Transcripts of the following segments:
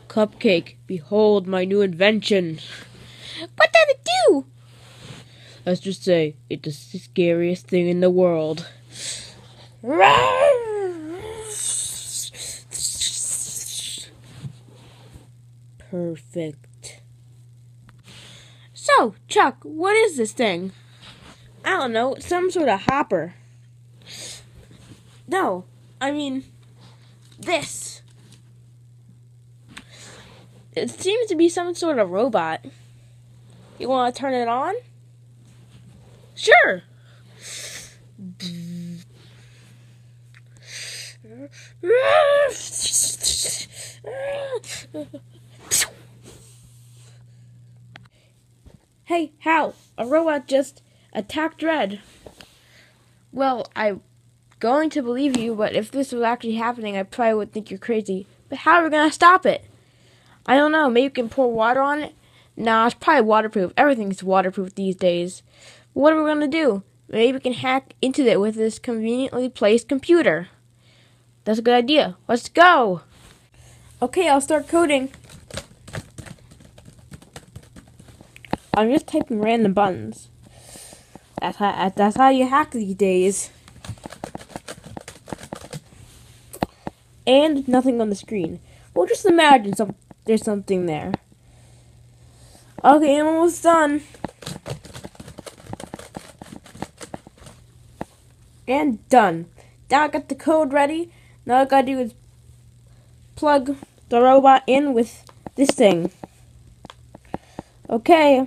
Cupcake, behold my new invention. What does it do? Let's just say it's the scariest thing in the world. Perfect. So, Chuck, what is this thing? I don't know, some sort of hopper. No, I mean, this. It seems to be some sort of robot. You want to turn it on? Sure. Hey, Hal, a robot just attacked Red. Well, I'm going to believe you, but if this was actually happening, I probably would think you're crazy. But how are we going to stop it? I don't know, maybe you can pour water on it? Nah, it's probably waterproof. Everything's waterproof these days. What are we going to do? Maybe we can hack into it with this conveniently placed computer. That's a good idea. Let's go! Okay, I'll start coding. I'm just typing random buttons. That's how you hack these days. And nothing on the screen. Well, just imagine there's something there. Okay, I'm almost done. And done. Now I got the code ready. Now all I gotta do is plug the robot in with this thing. Okay,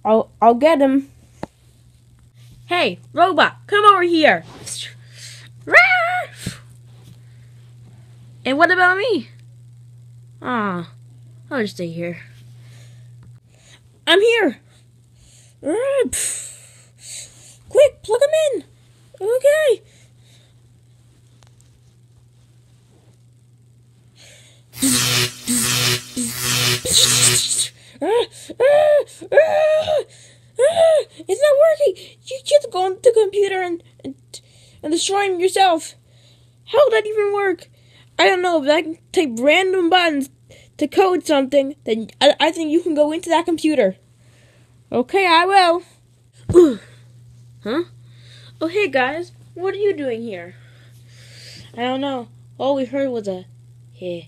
I'll get him. Hey, robot, come over here. And what about me? I'll just stay here. I'm here. Quick, plug him in. Okay. It's not working. You just go on the computer and destroy him yourself. How would that even work? I don't know, but I can type random buttons to code something, then I think you can go into that computer. Okay, I will. Huh? Oh, hey guys, what are you doing here? I don't know. All we heard was a heh.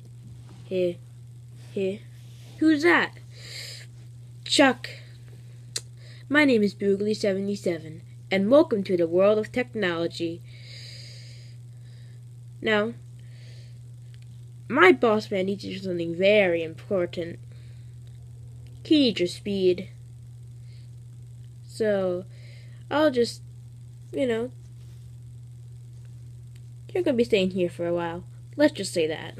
Who's that? Chuck. My name is Boogly77, and welcome to the world of technology. Now, my boss man needs you something very important. He needs your speed. So, I'll just, you're gonna be staying here for a while. Let's just say that.